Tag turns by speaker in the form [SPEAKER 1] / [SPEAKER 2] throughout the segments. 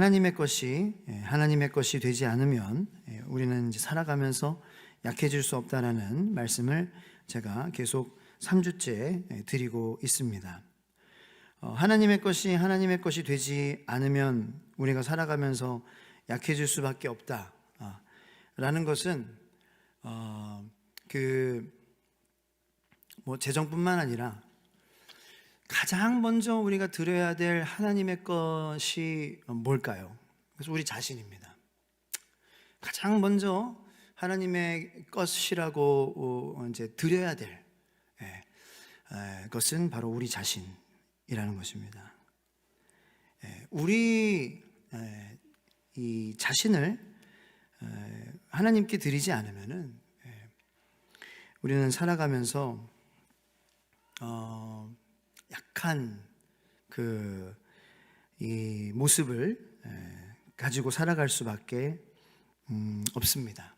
[SPEAKER 1] 하나님의 것이 되지 않으면 우리는 이제 살아가면서 약해질 수 없다라는 말씀을 제가 계속 3주째 드리고 있습니다. 하나님의 것이 되지 않으면 우리가 살아가면서 약해질 수밖에 없다라는 것은 재정뿐만 아니라 가장 먼저 우리가 드려야 될 하나님의 것이 뭘까요? 그래서 우리 자신입니다. 가장 먼저 하나님의 것이라고 이제 드려야 될 것은 바로 우리 자신이라는 것입니다. 우리 이 자신을 하나님께 드리지 않으면은 우리는 살아가면서 약한 이 모습을 가지고 살아갈 수밖에 없습니다.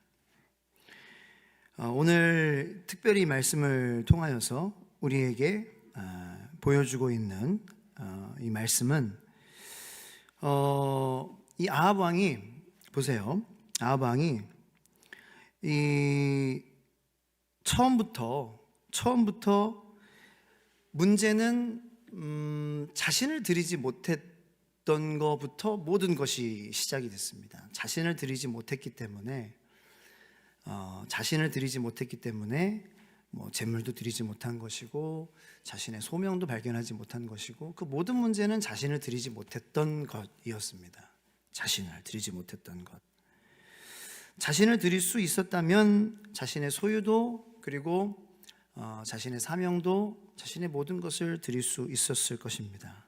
[SPEAKER 1] 오늘 특별히 말씀을 통하여서 우리에게 보여주고 있는 이 말씀은 이 아합 왕이, 보세요. 아합 왕이 이 처음부터 문제는 자신을 드리지 못했던 것부터 모든 것이 시작이 됐습니다. 자신을 드리지 못했기 때문에 재물도 드리지 못한 것이고 자신의 소명도 발견하지 못한 것이고, 그 모든 문제는 자신을 드리지 못했던 것이었습니다. 자신을 드리지 못했던 것. 자신을 드릴 수 있었다면 자신의 소유도, 그리고 자신의 사명도, 자신의 모든 것을 드릴 수 있었을 것입니다.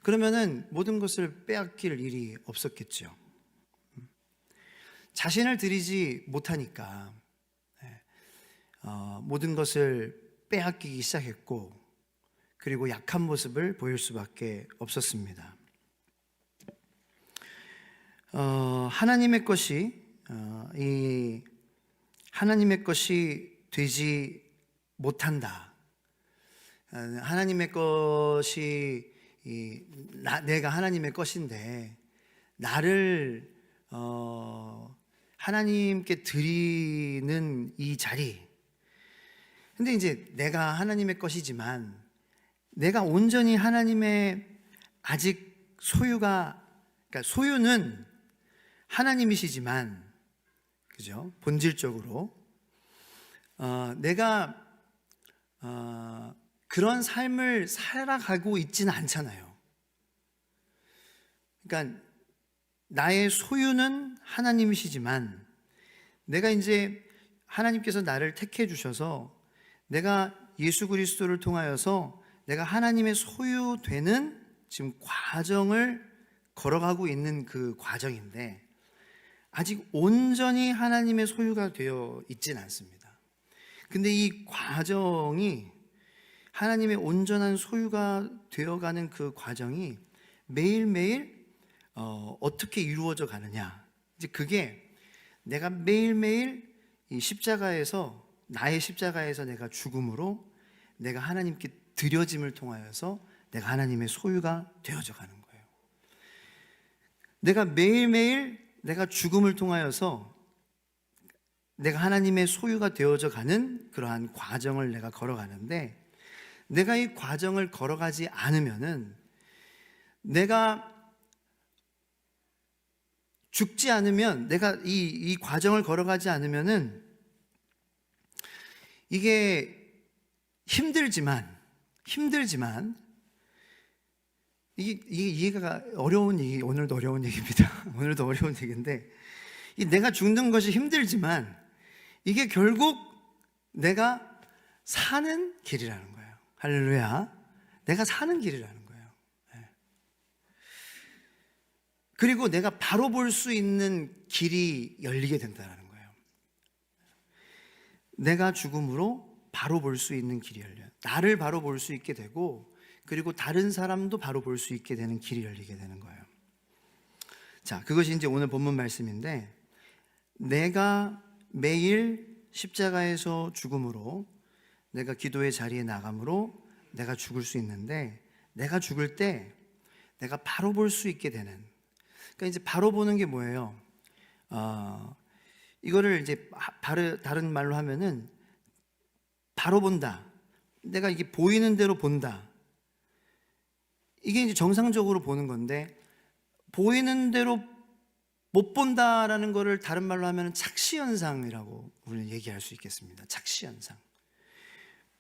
[SPEAKER 1] 그러면은 모든 것을 빼앗길 일이 없었겠죠. 자신을 드리지 못하니까 모든 것을 빼앗기기 시작했고, 그리고 약한 모습을 보일 수밖에 없었습니다. 하나님의 것이 되지 못한다. 하나님의 것이 내가 하나님의 것인데 나를 하나님께 드리는 이 자리. 근데 이제 내가 하나님의 것이지만 내가 온전히 하나님의 아직 그러니까 소유는 하나님이시지만, 그죠? 본질적으로 내가 그런 삶을 살아가고 있지는 않잖아요. 그러니까 나의 소유는 하나님이시지만 내가 이제 하나님께서 나를 택해 주셔서 내가 예수 그리스도를 통하여서 내가 하나님의 소유되는 지금 과정을 걸어가고 있는 그 과정인데, 아직 온전히 하나님의 소유가 되어 있지는 않습니다. 근데 이 과정이, 하나님의 온전한 소유가 되어가는 그 과정이 매일매일 어떻게 이루어져 가느냐, 이제 그게 내가 매일매일 이 나의 십자가에서 내가 죽음으로 내가 하나님께 드려짐을 통하여서 내가 하나님의 소유가 되어져 가는 거예요. 내가 매일매일 내가 죽음을 통하여서 내가 하나님의 소유가 되어져 가는 그러한 과정을 내가 걸어가는데, 내가 이 과정을 걸어가지 않으면은, 내가 죽지 않으면, 내가 이 과정을 걸어가지 않으면은 이게 힘들지만 이게 이해가 어려운 얘기, 오늘도 어려운 얘기입니다. 오늘도 어려운 얘기인데, 내가 죽는 것이 힘들지만 이게 결국 내가 사는 길이라는 거예요. 할렐루야. 내가 사는 길이라는 거예요. 그리고 내가 바로 볼 수 있는 길이 열리게 된다는 거예요. 내가 죽음으로 바로 볼 수 있는 길이 열려요. 나를 바로 볼 수 있게 되고, 그리고 다른 사람도 바로 볼 수 있게 되는 길이 열리게 되는 거예요. 자, 그것이 이제 오늘 본문 말씀인데, 내가 매일 십자가에서 죽음으로, 내가 기도의 자리에 나감으로 내가 죽을 수 있는데, 내가 죽을 때 내가 바로 볼 수 있게 되는. 그러니까 이제 바로 보는 게 뭐예요? 이거를 이제 다른 말로 하면은 바로 본다. 내가 이게 보이는 대로 본다. 이게 이제 정상적으로 보는 건데, 보이는 대로 못 본다라는 거를 다른 말로 하면 착시현상이라고 우리는 얘기할 수 있겠습니다. 착시현상.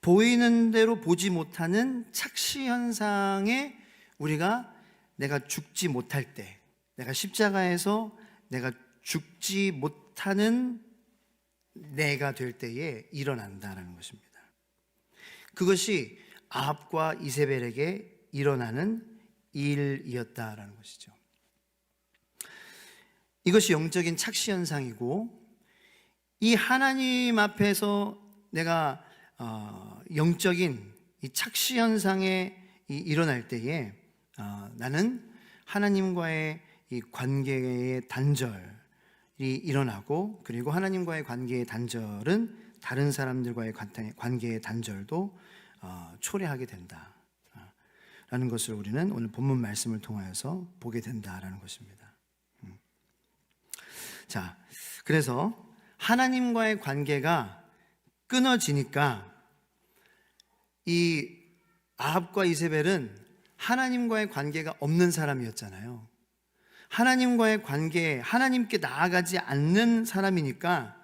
[SPEAKER 1] 보이는 대로 보지 못하는 착시현상에 우리가 내가 죽지 못할 때, 내가 십자가에서 내가 죽지 못하는 내가 될 때에 일어난다는 것입니다. 그것이 아합과 이세벨에게 일어나는 일이었다라는 것이죠. 이것이 영적인 착시현상이고, 이 하나님 앞에서 내가 영적인 이 착시현상에 일어날 때에 나는 하나님과의 이 관계의 단절이 일어나고, 그리고 하나님과의 관계의 단절은 다른 사람들과의 관계의 단절도 초래하게 된다 라는 것을 우리는 오늘 본문 말씀을 통하여서 보게 된다라는 것입니다. 자, 그래서 하나님과의 관계가 끊어지니까 이 아합과 이세벨은 하나님과의 관계가 없는 사람이었잖아요. 하나님과의 관계, 하나님께 나아가지 않는 사람이니까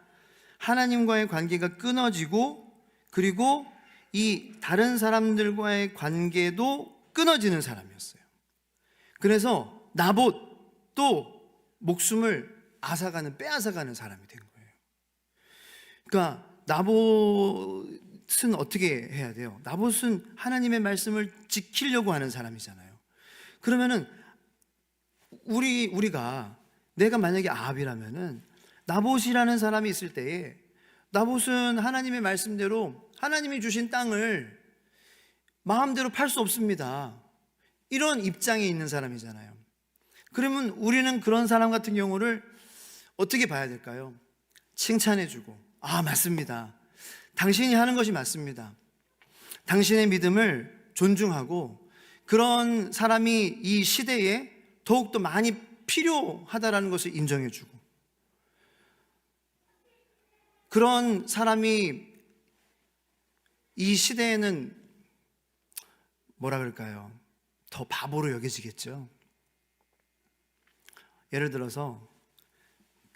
[SPEAKER 1] 하나님과의 관계가 끊어지고, 그리고 이 다른 사람들과의 관계도 끊어지는 사람이었어요. 그래서 나봇도 목숨을 빼앗아가는 사람이 된 거예요. 그러니까 나봇은 어떻게 해야 돼요? 나봇은 하나님의 말씀을 지키려고 하는 사람이잖아요. 그러면은 우리가 내가 만약에 아합이라면은 나봇이라는 사람이 있을 때에, 나봇은 하나님의 말씀대로 하나님이 주신 땅을 마음대로 팔 수 없습니다. 이런 입장에 있는 사람이잖아요. 그러면 우리는 그런 사람 같은 경우를 어떻게 봐야 될까요? 칭찬해주고, 맞습니다. 당신이 하는 것이 맞습니다. 당신의 믿음을 존중하고, 그런 사람이 이 시대에 더욱더 많이 필요하다라는 것을 인정해주고, 그런 사람이 이 시대에는 뭐라 그럴까요? 더 바보로 여겨지겠죠. 예를 들어서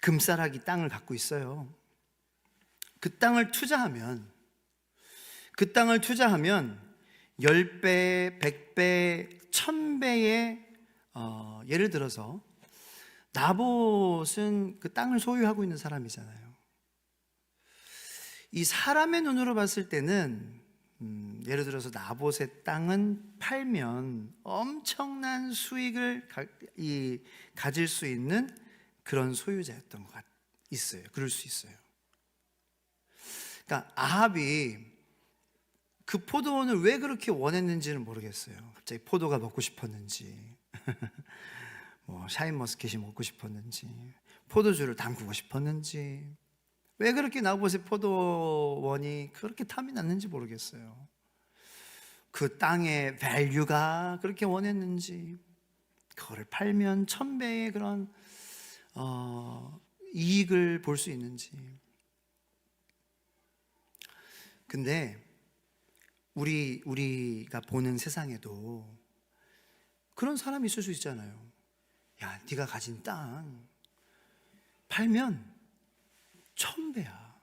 [SPEAKER 1] 금싸라기 땅을 갖고 있어요. 그 땅을 투자하면 10배, 100배, 1000배의 예를 들어서 나봇은 그 땅을 소유하고 있는 사람이잖아요. 이 사람의 눈으로 봤을 때는 예를 들어서 나봇의 땅은 팔면 엄청난 수익을 가질 수 있는 그런 소유자였던 것 있어요. 그럴 수 있어요. 그러니까 아합이 그 포도원을 왜 그렇게 원했는지는 모르겠어요. 갑자기 포도가 먹고 싶었는지, 뭐 샤인머스켓이 먹고 싶었는지, 포도주를 담그고 싶었는지, 왜 그렇게 나봇의 포도원이 그렇게 탐이 났는지 모르겠어요. 그 땅의 밸류가 그렇게 원했는지, 그거를 팔면 1000배의 그런 이익을 볼 수 있는지. 근데 우리가 보는 세상에도 그런 사람이 있을 수 있잖아요. 야, 네가 가진 땅 팔면 1000배야.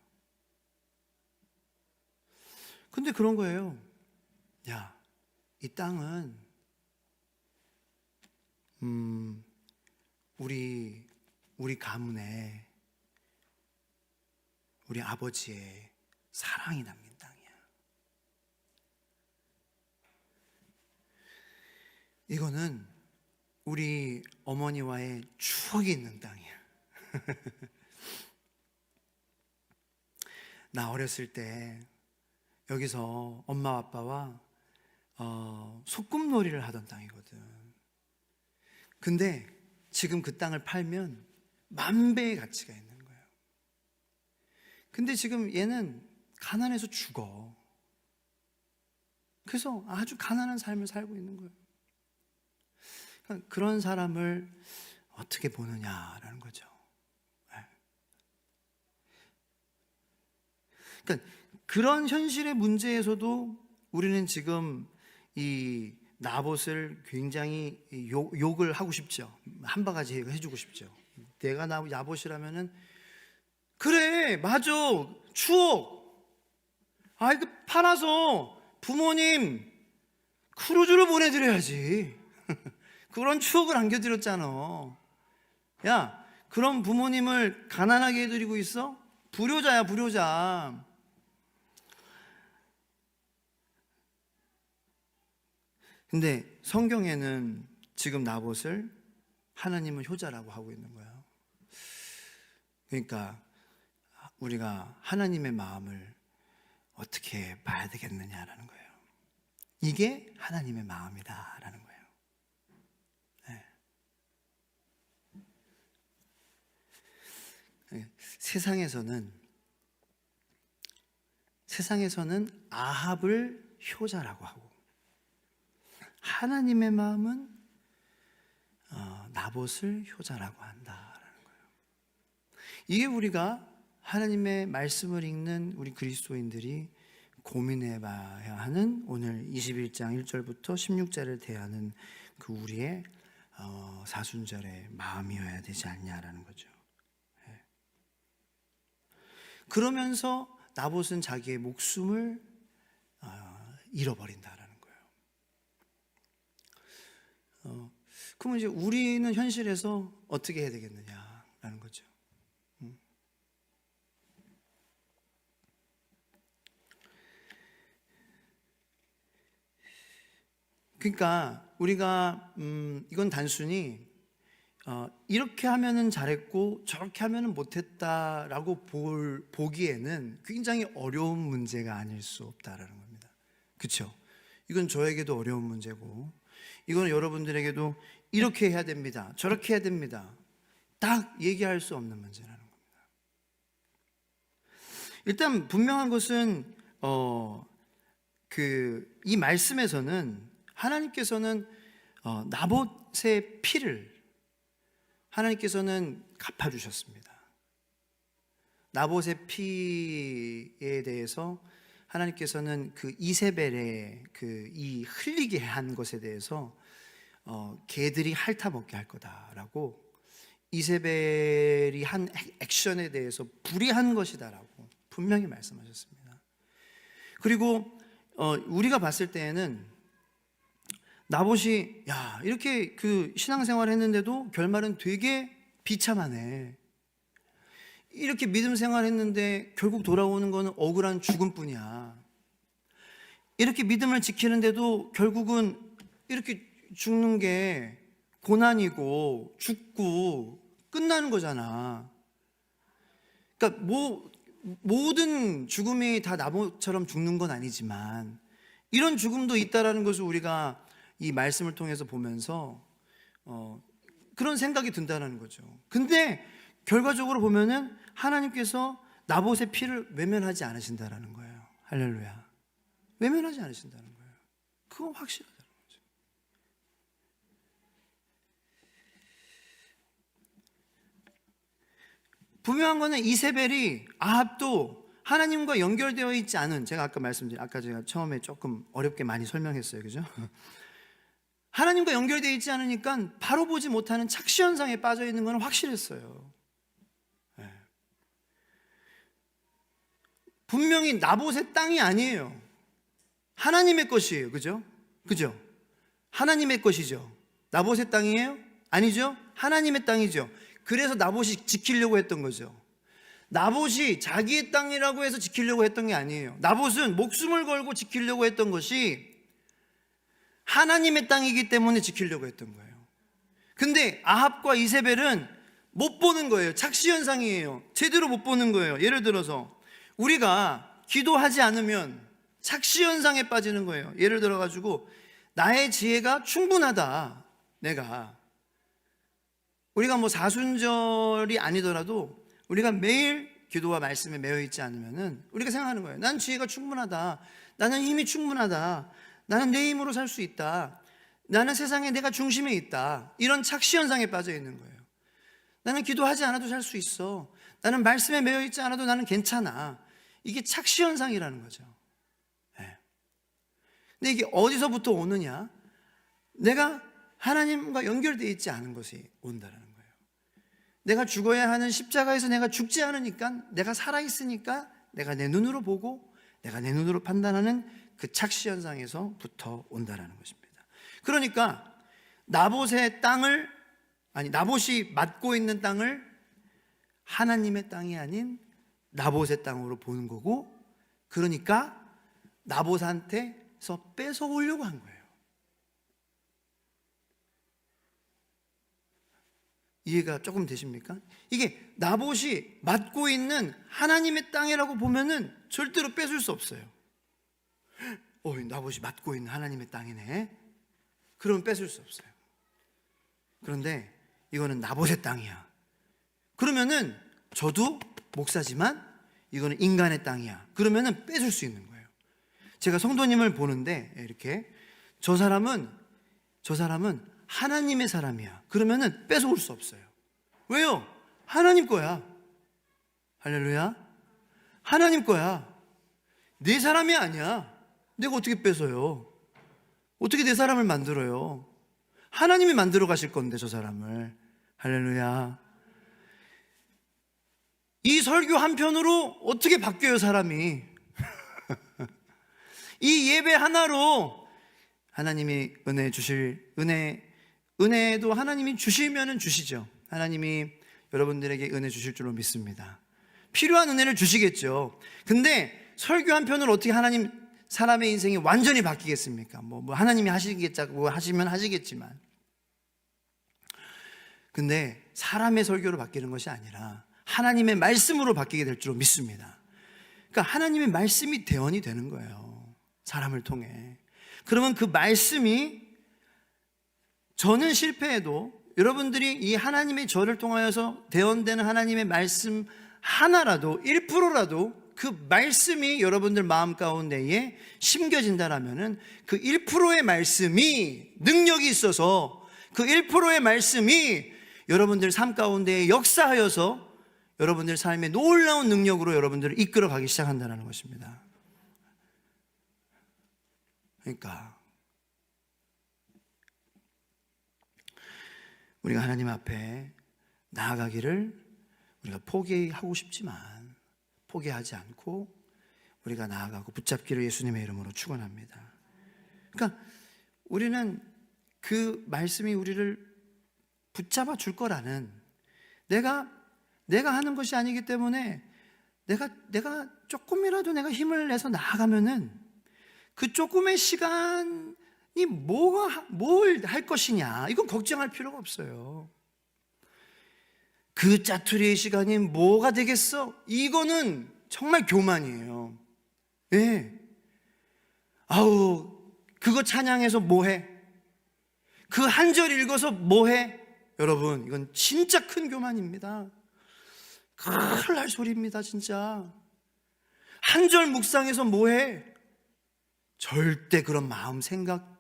[SPEAKER 1] 근데 그런 거예요. 야, 이 땅은 우리 가문에 우리 아버지의 사랑이 담긴 땅이야. 이거는 우리 어머니와의 추억이 있는 땅이야. 나 어렸을 때 여기서 엄마 아빠와 소꿉놀이를 하던 땅이거든. 근데 지금 그 땅을 팔면 10,000배의 가치가 있는 거예요. 근데 지금 얘는 가난해서 죽어. 그래서 아주 가난한 삶을 살고 있는 거예요. 그런 사람을 어떻게 보느냐라는 거죠. 그러니까 그런 현실의 문제에서도 우리는 지금 이 나봇을 굉장히 욕을 하고 싶죠. 한 바가지 해주고 싶죠. 내가 나봇이라면은 그래 맞아 추억 그 팔아서 부모님 크루즈를 보내드려야지. 그런 추억을 안겨드렸잖아. 야 그런 부모님을 가난하게 해드리고 있어? 불효자야 불효자. 근데 성경에는 지금 나봇을 하나님은 효자라고 하고 있는 거예요. 그러니까 우리가 하나님의 마음을 어떻게 봐야 되겠느냐라는 거예요. 이게 하나님의 마음이다라는 거예요. 네. 세상에서는 아합을 효자라고 하고 하나님의 마음은 나봇을 효자라고 한다라는 거예요. 이게 우리가 하나님의 말씀을 읽는 우리 그리스도인들이 고민해 봐야 하는 오늘 21장 1절부터 16절을 대하는 그 우리의 사순절의 마음이어야 되지 않냐라는 거죠. 그러면서 나봇은 자기의 목숨을 잃어버린다라는 거예요. 그러면 이제 우리는 현실에서 어떻게 해야 되겠느냐라는 거죠. 그러니까 우리가 이건 단순히 이렇게 하면은 잘했고 저렇게 하면은 못했다라고 보기에는 굉장히 어려운 문제가 아닐 수 없다라는 겁니다. 그렇죠? 이건 저에게도 어려운 문제고 이건 여러분들에게도 이렇게 해야 됩니다. 저렇게 해야 됩니다. 딱 얘기할 수 없는 문제라는 겁니다. 일단 분명한 것은 이 말씀에서는 하나님께서는 나봇의 피를 하나님께서는 갚아주셨습니다. 나봇의 피에 대해서 하나님께서는 그 이세벨의 이 흘리게 한 것에 대해서 개들이 핥아먹게 할 거다라고 이세벨이 한 액션에 대해서 불의한 것이다라고 분명히 말씀하셨습니다. 그리고 우리가 봤을 때에는 나봇이 이렇게 신앙생활을 했는데도 결말은 되게 비참하네. 이렇게 믿음 생활했는데 결국 돌아오는 거는 억울한 죽음뿐이야. 이렇게 믿음을 지키는데도 결국은 이렇게 죽는 게 고난이고 죽고 끝나는 거잖아. 그러니까 모든 죽음이 다 나봇처럼 죽는 건 아니지만 이런 죽음도 있다라는 것을 우리가 이 말씀을 통해서 보면서 그런 생각이 든다는 거죠. 근데 결과적으로 보면은 하나님께서 나봇의 피를 외면하지 않으신다라는 거예요. 할렐루야. 외면하지 않으신다는 거예요. 그건 확실하다는 거죠. 분명한 거는 이세벨이 아합도 하나님과 연결되어 있지 않은, 제가 아까 제가 처음에 조금 어렵게 많이 설명했어요. 그죠? 하나님과 연결되어 있지 않으니까 바로 보지 못하는 착시 현상에 빠져 있는 건 확실했어요. 네. 분명히 나봇의 땅이 아니에요. 하나님의 것이에요. 그죠? 그죠? 하나님의 것이죠. 나봇의 땅이에요? 아니죠? 하나님의 땅이죠. 그래서 나봇이 지키려고 했던 거죠. 나봇이 자기의 땅이라고 해서 지키려고 했던 게 아니에요. 나봇은 목숨을 걸고 지키려고 했던 것이 하나님의 땅이기 때문에 지키려고 했던 거예요. 근데 아합과 이세벨은 못 보는 거예요. 착시현상이에요. 제대로 못 보는 거예요. 예를 들어서 우리가 기도하지 않으면 착시현상에 빠지는 거예요. 예를 들어가지고 나의 지혜가 충분하다. 우리가 사순절이 아니더라도 우리가 매일 기도와 말씀에 매여 있지 않으면은 우리가 생각하는 거예요. 난 지혜가 충분하다. 나는 힘이 충분하다. 나는 내 힘으로 살 수 있다. 나는 세상에 내가 중심에 있다. 이런 착시 현상에 빠져 있는 거예요. 나는 기도하지 않아도 살 수 있어. 나는 말씀에 매여 있지 않아도 나는 괜찮아. 이게 착시 현상이라는 거죠. 네. 근데 이게 어디서부터 오느냐? 내가 하나님과 연결되어 있지 않은 것이 온다라는 거예요. 내가 죽어야 하는 십자가에서 내가 죽지 않으니까, 내가 살아있으니까 내가 내 눈으로 보고 내가 내 눈으로 판단하는 그 착시 현상에서부터 온다라는 것입니다. 그러니까 나봇의 땅을, 나봇이 맡고 있는 땅을 하나님의 땅이 아닌 나봇의 땅으로 보는 거고, 그러니까 나봇한테서 뺏어오려고 한 거예요. 이해가 조금 되십니까? 이게 나봇이 맡고 있는 하나님의 땅이라고 보면은 절대로 뺏을 수 없어요. 나봇이 맡고 있는 하나님의 땅이네. 그러면 뺏을 수 없어요. 그런데 이거는 나봇의 땅이야. 그러면은 저도 목사지만 이거는 인간의 땅이야. 그러면은 뺏을 수 있는 거예요. 제가 성도님을 보는데 이렇게 저 사람은 하나님의 사람이야. 그러면은 뺏어올 수 없어요. 왜요? 하나님 거야. 할렐루야. 하나님 거야. 내 사람이 아니야. 내가 어떻게 뺏어요? 어떻게 내 사람을 만들어요? 하나님이 만들어 가실 건데, 저 사람을. 할렐루야. 이 설교 한편으로 어떻게 바뀌어요, 사람이? 이 예배 하나로 하나님이 은혜 주실, 은혜도 하나님이 주시면은 주시죠. 하나님이 여러분들에게 은혜 주실 줄로 믿습니다. 필요한 은혜를 주시겠죠. 근데 설교 한편으로 어떻게 사람의 인생이 완전히 바뀌겠습니까? 뭐 하나님이 하시겠다고 하시면 하시겠지만. 근데 사람의 설교로 바뀌는 것이 아니라 하나님의 말씀으로 바뀌게 될 줄로 믿습니다. 그러니까 하나님의 말씀이 대언이 되는 거예요. 사람을 통해. 그러면 그 말씀이, 저는 실패해도 여러분들이 이 하나님의 저를 통하여서 대언되는 하나님의 말씀 하나라도, 1%라도 그 말씀이 여러분들 마음 가운데에 심겨진다라면은 그 1%의 말씀이 능력이 있어서, 그 1%의 말씀이 여러분들 삶 가운데에 역사하여서 여러분들 삶의 놀라운 능력으로 여러분들을 이끌어 가기 시작한다는 것입니다. 그러니까 우리가 하나님 앞에 나아가기를 우리가 포기하고 싶지만 포기하지 않고 우리가 나아가고 붙잡기를 예수님의 이름으로 축원합니다. 그러니까 우리는 그 말씀이 우리를 붙잡아 줄 거라는, 내가 하는 것이 아니기 때문에 내가 조금이라도 내가 힘을 내서 나아가면은 그 조금의 시간이 뭘 할 것이냐, 이건 걱정할 필요가 없어요. 그 짜투리의 시간이 뭐가 되겠어? 이거는 정말 교만이에요. 예. 그거 찬양해서 뭐해? 그 한 절 읽어서 뭐해? 여러분, 이건 진짜 큰 교만입니다. 큰일 날 소리입니다, 진짜. 한 절 묵상해서 뭐해? 절대 그런 마음, 생각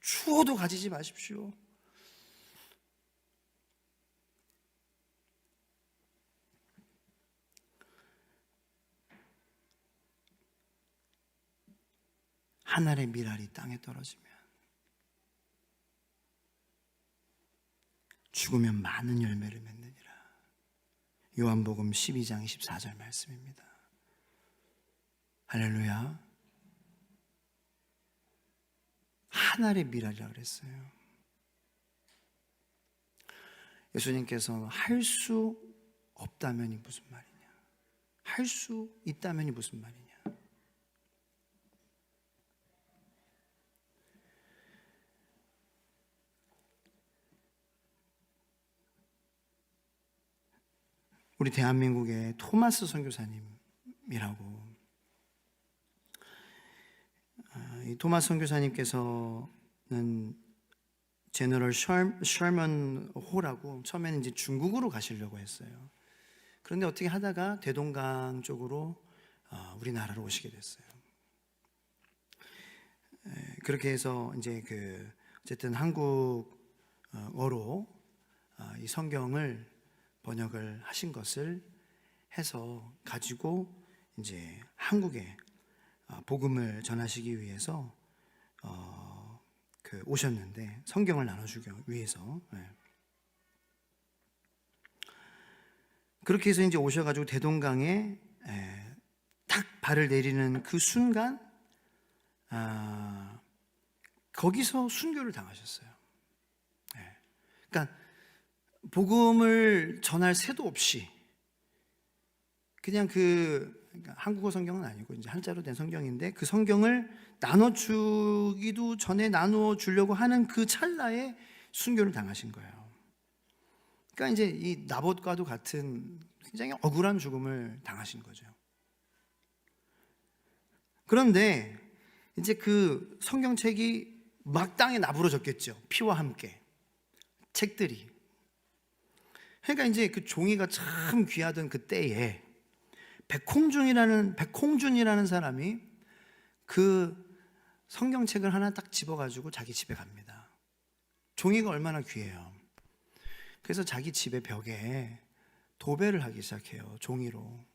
[SPEAKER 1] 추호도 가지지 마십시오. 한 알의 밀알이 땅에 떨어지면 죽으면 많은 열매를 맺느니라. 요한복음 12장 24절 말씀입니다. 할렐루야. 한 알의 밀알이라고 그랬어요. 예수님께서 할 수 없다면이 무슨 말이냐, 할 수 있다면이 무슨 말이냐. 우리 대한민국의 토마스 선교사님이라고, 이 토마스 선교사님께서는 제너럴 셔먼 호라고 처음에는 이제 중국으로 가시려고 했어요. 그런데 어떻게 하다가 대동강 쪽으로 우리나라로 오시게 됐어요. 그렇게 해서 이제 그 어쨌든 한국어로 이 성경을 번역을 하신 것을 해서 가지고 이제 한국에 복음을 전하시기 위해서 오셨는데, 성경을 나눠주기 위해서. 그렇게 해서 이제 오셔가지고 대동강에 딱 발을 내리는 그 순간 거기서 순교를 당하셨어요. 그러니까 복음을 전할 새도 없이 그냥 그러니까 한국어 성경은 아니고 이제 한자로 된 성경인데, 그 성경을 나눠주기도 전에 나누어 주려고 하는 그 찰나에 순교를 당하신 거예요. 그러니까 이제 이 나봇과도 같은 굉장히 억울한 죽음을 당하신 거죠. 그런데 이제 그 성경책이 막 땅에 나부러졌겠죠. 피와 함께 책들이. 그러니까 이제 그 종이가 참 귀하던 그 때에 백홍준이라는 사람이 그 성경책을 하나 딱 집어가지고 자기 집에 갑니다. 종이가 얼마나 귀해요. 그래서 자기 집의 벽에 도배를 하기 시작해요. 종이로.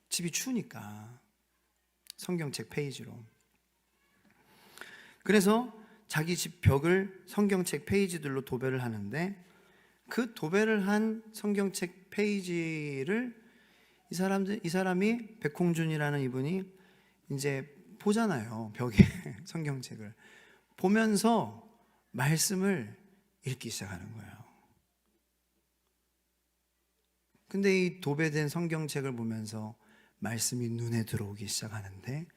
[SPEAKER 1] 집이 추우니까 성경책 페이지로. 그래서 자기 집 벽을 성경책 페이지들로 도배를 하는데, 그 도배를 한 성경책 페이지를 이 사람이 백홍준이라는 이분이 이제 보잖아요. 벽에 성경책을 보면서 말씀을 읽기 시작하는 거예요. 근데 이 도배된 성경책을 보면서 말씀이 눈에 들어오기 시작하는데,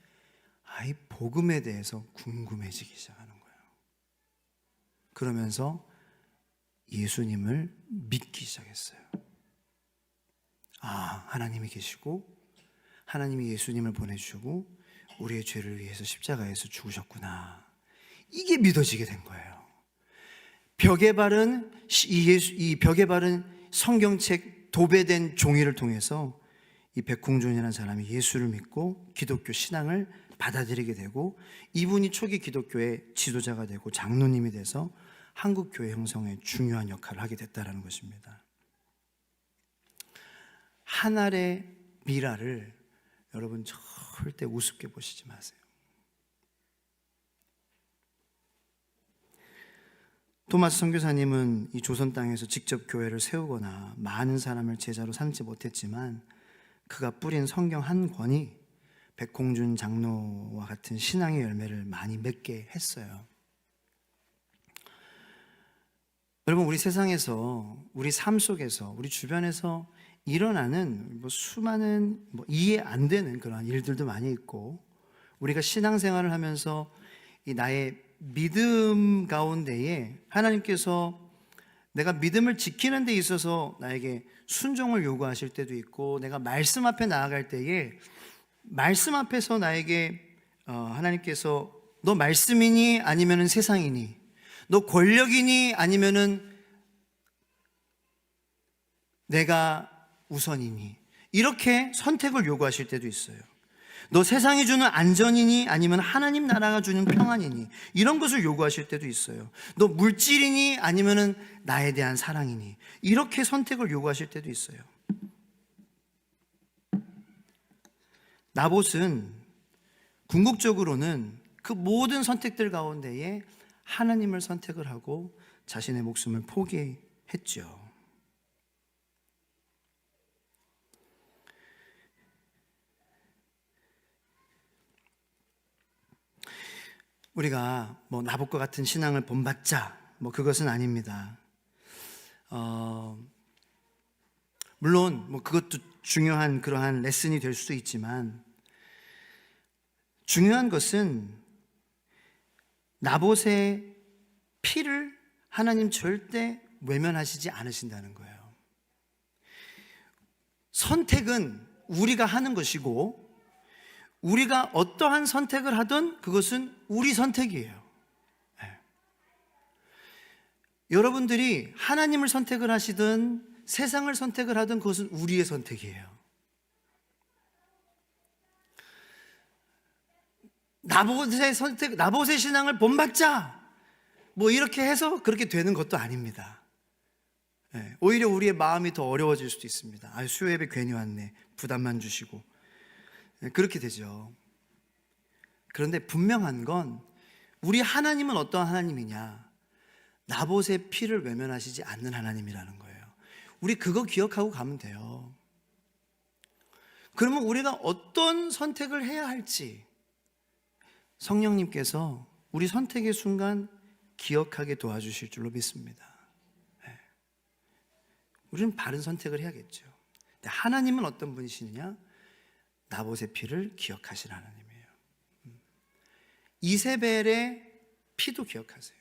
[SPEAKER 1] 이 복음에 대해서 궁금해지기 시작하는 거예요. 그러면서 예수님을 믿기 시작했어요. 하나님이 계시고 하나님이 예수님을 보내주시고 우리의 죄를 위해서 십자가에서 죽으셨구나, 이게 믿어지게 된 거예요. 벽에 바른 이 벽에 바른 성경책 도배된 종이를 통해서 이 백홍준이라는 사람이 예수를 믿고 기독교 신앙을 받아들이게 되고, 이분이 초기 기독교의 지도자가 되고 장로님이 돼서 한국 교회 형성에 중요한 역할을 하게 됐다는 것입니다. 한 알의 미라를 여러분 절대 우습게 보시지 마세요. 토마스 선교사님은 이 조선 땅에서 직접 교회를 세우거나 많은 사람을 제자로 삼지 못했지만, 그가 뿌린 성경 한 권이 백홍준 장로와 같은 신앙의 열매를 많이 맺게 했어요. 여러분, 우리 세상에서, 우리 삶 속에서, 우리 주변에서 일어나는 수많은 이해 안 되는 그러한 일들도 많이 있고, 우리가 신앙생활을 하면서 이 나의 믿음 가운데에 하나님께서 내가 믿음을 지키는 데 있어서 나에게 순종을 요구하실 때도 있고, 내가 말씀 앞에 나아갈 때에 말씀 앞에서 나에게 하나님께서 너 말씀이니 아니면은 세상이니, 너 권력이니 아니면은 내가 우선이니, 이렇게 선택을 요구하실 때도 있어요. 너 세상이 주는 안전이니 아니면 하나님 나라가 주는 평안이니, 이런 것을 요구하실 때도 있어요. 너 물질이니 아니면은 나에 대한 사랑이니, 이렇게 선택을 요구하실 때도 있어요. 나봇은 궁극적으로는 그 모든 선택들 가운데에 하나님을 선택을 하고 자신의 목숨을 포기했죠. 우리가 나봇과 같은 신앙을 본받자, 그것은 아닙니다. 물론 그것도 중요한 그러한 레슨이 될 수도 있지만, 중요한 것은 나봇의 피를 하나님 절대 외면하시지 않으신다는 거예요. 선택은 우리가 하는 것이고, 우리가 어떠한 선택을 하든 그것은 우리 선택이에요. 여러분들이 하나님을 선택을 하시든 세상을 선택을 하든 그것은 우리의 선택이에요. 나봇의 신앙을 본받자, 뭐 이렇게 해서 그렇게 되는 것도 아닙니다. 예, 오히려 우리의 마음이 더 어려워질 수도 있습니다. 아, 수요 예배 괜히 왔네. 부담만 주시고. 예, 그렇게 되죠. 그런데 분명한 건 우리 하나님은 어떤 하나님이냐? 나봇의 피를 외면하시지 않는 하나님이라는 거예요. 우리 그거 기억하고 가면 돼요. 그러면 우리가 어떤 선택을 해야 할지 성령님께서 우리 선택의 순간 기억하게 도와주실 줄로 믿습니다. 네. 우리는 바른 선택을 해야겠죠. 근데 하나님은 어떤 분이시느냐? 나봇의 피를 기억하시는 하나님이에요. 이세벨의 피도 기억하세요.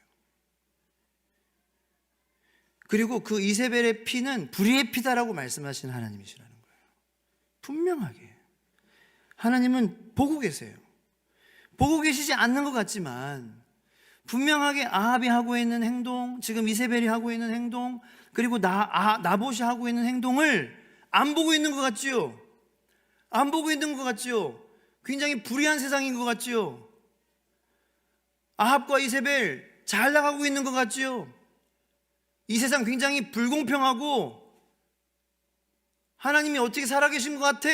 [SPEAKER 1] 그리고 그 이세벨의 피는 불의의 피다라고 말씀하시는 하나님이시라는 거예요. 분명하게 하나님은 보고 계세요. 보고 계시지 않는 것 같지만 분명하게 아합이 하고 있는 행동, 지금 이세벨이 하고 있는 행동, 그리고 나봇이 하고 있는 행동을 안 보고 있는 것 같지요? 안 보고 있는 것 같지요? 굉장히 불의한 세상인 것 같지요? 아합과 이세벨 잘 나가고 있는 것 같지요? 이 세상 굉장히 불공평하고 하나님이 어떻게 살아계신 것 같아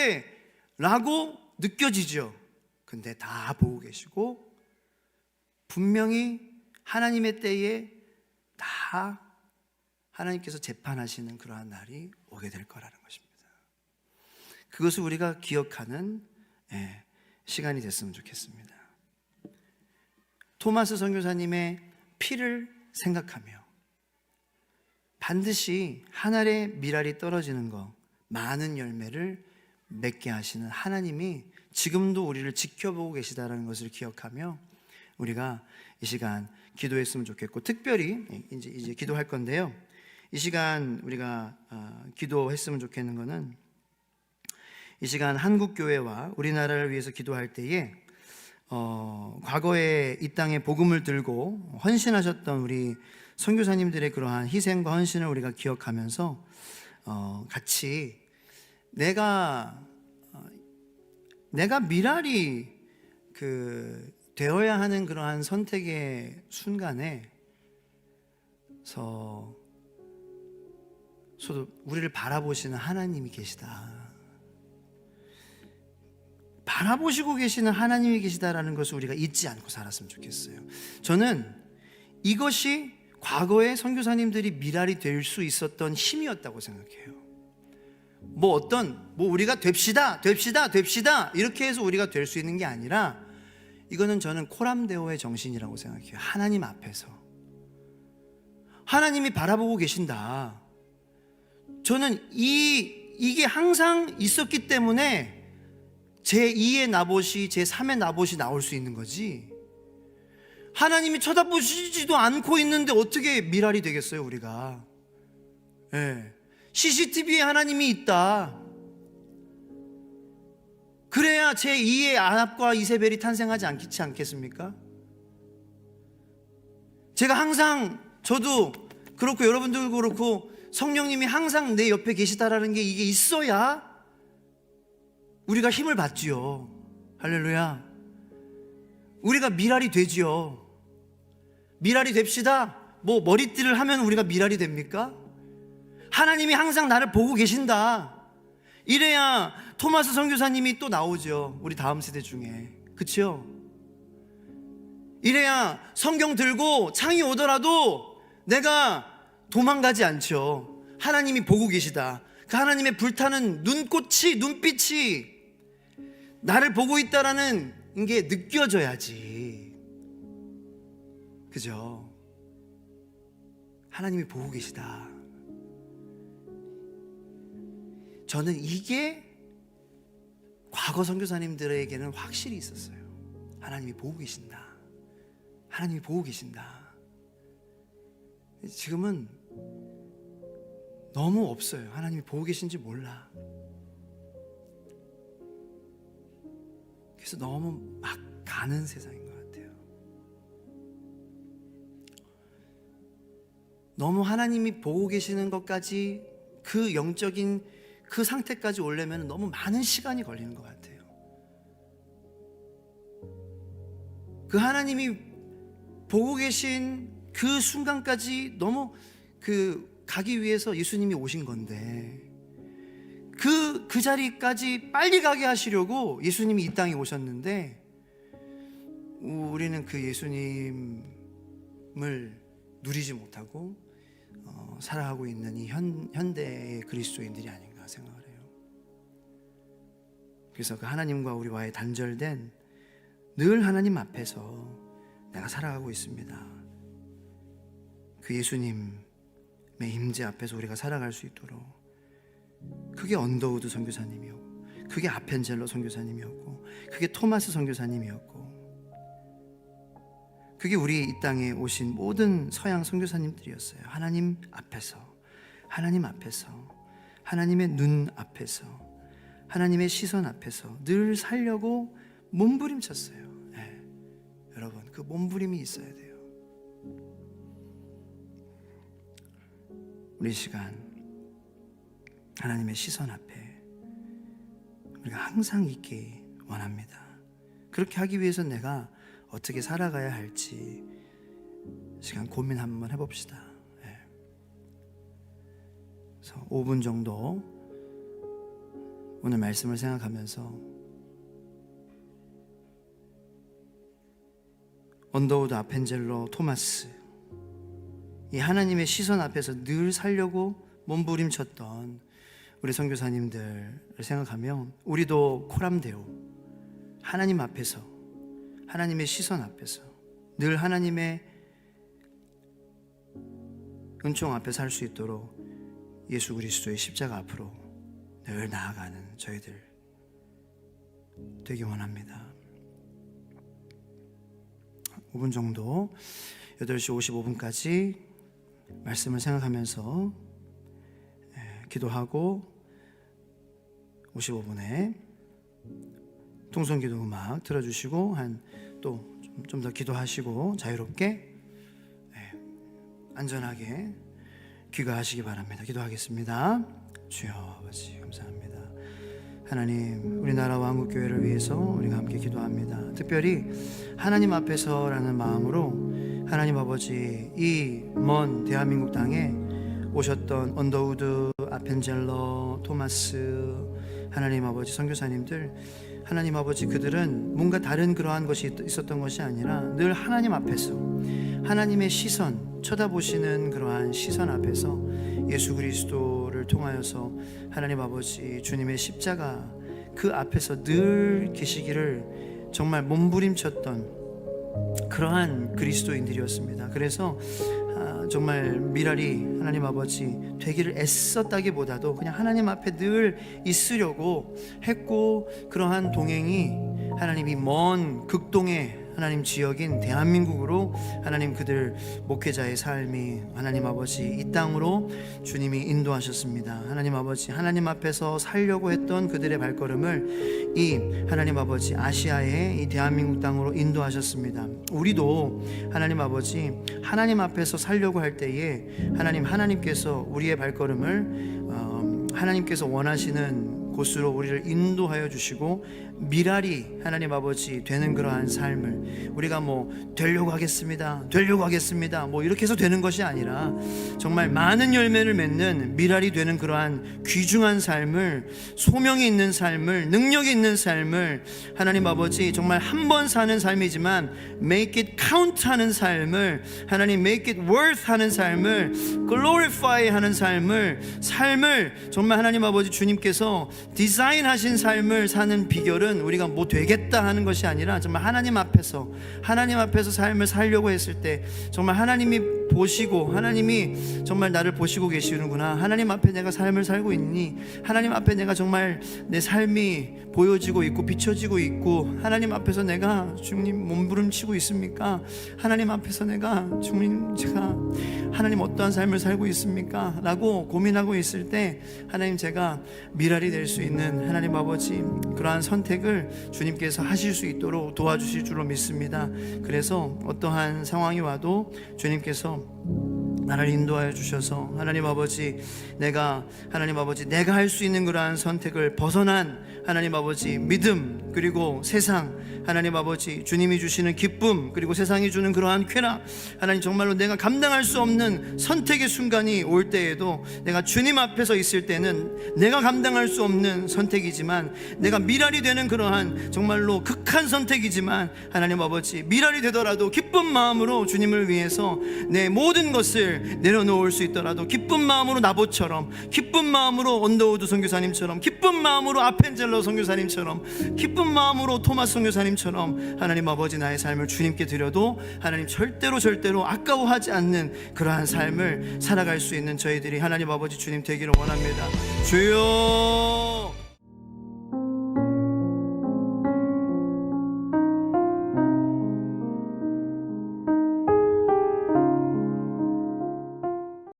[SPEAKER 1] 라고 느껴지죠. 근데 다 보고 계시고 분명히 하나님의 때에 다 하나님께서 재판하시는 그러한 날이 오게 될 거라는 것입니다. 그것을 우리가 기억하는 시간이 됐으면 좋겠습니다. 토마스 선교사님의 피를 생각하며 반드시 한 알의 밀알이 떨어지는 것, 많은 열매를 맺게 하시는 하나님이 지금도 우리를 지켜보고 계시다는 것을 기억하며 우리가 이 시간 기도했으면 좋겠고, 특별히 이제 기도할 건데요. 이 시간 우리가 기도했으면 좋겠는 것은 이 시간 한국교회와 우리나라를 위해서 기도할 때에 과거에 이 땅에 복음을 들고 헌신하셨던 우리 선교사님들의 그러한 희생과 헌신을 우리가 기억하면서 같이 내가 밀알이 되어야 하는 그러한 선택의 순간에 우리를 바라보시는 하나님이 계시다. 바라보시고 계시는 하나님이 계시다라는 것을 우리가 잊지 않고 살았으면 좋겠어요. 저는 이것이 과거의 선교사님들이 밀알이 될 수 있었던 힘이었다고 생각해요. 우리가 됩시다 이렇게 해서 우리가 될 수 있는 게 아니라, 이거는 저는 코람데오의 정신이라고 생각해요. 하나님 앞에서 하나님이 바라보고 계신다. 저는 이게 항상 있었기 때문에 제2의 나봇이 제3의 나봇이 나올 수 있는 거지, 하나님이 쳐다보시지도 않고 있는데 어떻게 밀알이 되겠어요 우리가. CCTV에 하나님이 있다. 그래야 제2의 아합과 이세벨이 탄생하지 않겠습니까? 제가 항상, 저도 그렇고 여러분들도 그렇고, 성령님이 항상 내 옆에 계시다라는 게 이게 있어야 우리가 힘을 받지요. 할렐루야. 우리가 밀알이 되지요. 밀알이 됩시다. 머리띠를 하면 우리가 밀알이 됩니까? 하나님이 항상 나를 보고 계신다. 이래야 토마스 선교사님이 또 나오죠. 우리 다음 세대 중에. 그쵸? 이래야 성경 들고 창이 오더라도 내가 도망가지 않죠. 하나님이 보고 계시다. 그 하나님의 불타는 눈빛이 나를 보고 있다라는 게 느껴져야지. 그죠? 하나님이 보고 계시다. 저는 이게 과거 선교사님들에게는 확실히 있었어요. 하나님이 보고 계신다. 하나님이 보고 계신다. 지금은 너무 없어요. 하나님이 보고 계신지 몰라. 그래서 너무 막 가는 세상인 것 같아요. 너무 하나님이 보고 계시는 것까지, 그 영적인 그 상태까지 오려면 너무 많은 시간이 걸리는 것 같아요. 그 하나님이 보고 계신 그 순간까지 너무 가기 위해서 예수님이 오신 건데 그 자리까지 빨리 가게 하시려고 예수님이 이 땅에 오셨는데 우리는 그 예수님을 누리지 못하고 살아가고 있는 이 현대의 그리스도인들이 아닌가 생각을 해요. 그래서 그 하나님과 우리와의 단절된 늘 하나님 앞에서 내가 살아가고 있습니다. 그 예수님의 임재 앞에서 우리가 살아갈 수 있도록, 그게 언더우드 선교사님이었고, 그게 아펜젤러 선교사님이었고, 그게 토마스 선교사님이었고, 그게 우리 이 땅에 오신 모든 서양 선교사님들이었어요. 하나님 앞에서, 하나님 앞에서, 하나님의 눈 앞에서, 하나님의 시선 앞에서 늘 살려고 몸부림쳤어요. 네. 여러분, 그 몸부림이 있어야 돼요. 우리 시간 하나님의 시선 앞에 우리가 항상 있기 원합니다. 그렇게 하기 위해서 내가 어떻게 살아가야 할지 시간 고민 한번 해봅시다. 네. 그래서 5분 정도 오늘 말씀을 생각하면서 언더우드, 아펜젤러, 토마스, 이 하나님의 시선 앞에서 늘 살려고 몸부림쳤던 우리 선교사님들을 생각하면 우리도 코람데오, 하나님 앞에서, 하나님의 시선 앞에서 늘 하나님의 은총 앞에 살 수 있도록 예수 그리스도의 십자가 앞으로 늘 나아가는 저희들 되기 원합니다. 5분 정도, 8시 55분까지 말씀을 생각하면서 기도하고 55분에 통성기도 음악 들어주시고 또 좀 더 기도하시고 자유롭게 안전하게 귀가하시기 바랍니다. 기도하겠습니다. 주여 아버지 감사합니다. 하나님, 우리나라 왕국교회를 위해서 우리가 함께 기도합니다. 특별히 하나님 앞에서라는 마음으로 하나님 아버지, 이 먼 대한민국 땅에 오셨던 언더우드, 아펜젤러, 토마스, 하나님 아버지 선교사님들, 하나님 아버지, 그들은 뭔가 다른 그러한 것이 있었던 것이 아니라 늘 하나님 앞에서, 하나님의 시선, 쳐다보시는 그러한 시선 앞에서 예수 그리스도를 통하여서 하나님 아버지 주님의 십자가 그 앞에서 늘 계시기를 정말 몸부림쳤던 그러한 그리스도인들이었습니다. 그래서 정말 미랄이 하나님 아버지 되기를 애썼다기보다도 그냥 하나님 앞에 늘 있으려고 했고, 그러한 동행이 하나님이 먼 극동의 하나님 지역인 대한민국으로 하나님 그들 목회자의 삶이 하나님 아버지 이 땅으로 주님이 인도하셨습니다. 하나님 아버지, 하나님 앞에서 살려고 했던 그들의 발걸음을 이 하나님 아버지 아시아의 이 대한민국 땅으로 인도하셨습니다. 우리도 하나님 아버지 하나님 앞에서 살려고 할 때에 하나님께서 우리의 발걸음을 하나님께서 원하시는 곳으로 우리를 인도하여 주시고 미랄이 하나님 아버지 되는 그러한 삶을, 우리가 되려고 하겠습니다 뭐 이렇게 해서 되는 것이 아니라 정말 많은 열매를 맺는 미랄이 되는 그러한 귀중한 삶을, 소명이 있는 삶을, 능력이 있는 삶을 하나님 아버지 정말 한 번 사는 삶이지만 make it count 하는 삶을, 하나님 make it worth 하는 삶을, glorify 하는 삶을 정말 하나님 아버지 주님께서 디자인하신 삶을 사는 비결은 우리가 뭐 되겠다 하는 것이 아니라 정말 하나님 앞에서 삶을 살려고 했을 때 정말 하나님이 보시고, 하나님이 정말 나를 보시고 계시는구나, 하나님 앞에 내가 삶을 살고 있니, 하나님 앞에 내가 정말 내 삶이 보여지고 있고 비춰지고 있고, 하나님 앞에서 내가 주님 몸부림치고 있습니까? 하나님 앞에서 내가 주님 제가 하나님 어떠한 삶을 살고 있습니까? 라고 고민하고 있을 때 하나님, 제가 미랄이 될 수 있는 하나님 아버지 그러한 선택을 주님께서 하실 수 있도록 도와주실 줄로 믿습니다. 그래서 어떠한 상황이 와도 주님께서 나를 인도하여 주셔서 하나님 아버지 내가 할 수 있는 그러한 선택을 벗어난 하나님 아버지 믿음, 그리고 세상, 하나님 아버지 주님이 주시는 기쁨, 그리고 세상이 주는 그러한 쾌락, 하나님 정말로 내가 감당할 수 없는 선택의 순간이 올 때에도 내가 주님 앞에서 있을 때는 내가 감당할 수 없는 선택이지만, 내가 미랄이 되는 그러한 정말로 극한 선택이지만 하나님 아버지 미랄이 되더라도 기쁜 마음으로 주님을 위해서 내 모든 것을 내려놓을 수 있더라도 기쁜 마음으로 나봇처럼, 기쁜 마음으로 언더우드 선교사님처럼, 기쁜 마음으로 아펜젤러 선교사님처럼, 기쁜 마음으로 토마스 선교사님처럼 하나님 아버지 나의 삶을 주님께 드려도 하나님 절대로 아까워하지 않는 그러한 삶을 살아갈 수 있는 저희들이 하나님 아버지 주님 되기를 원합니다. 주여.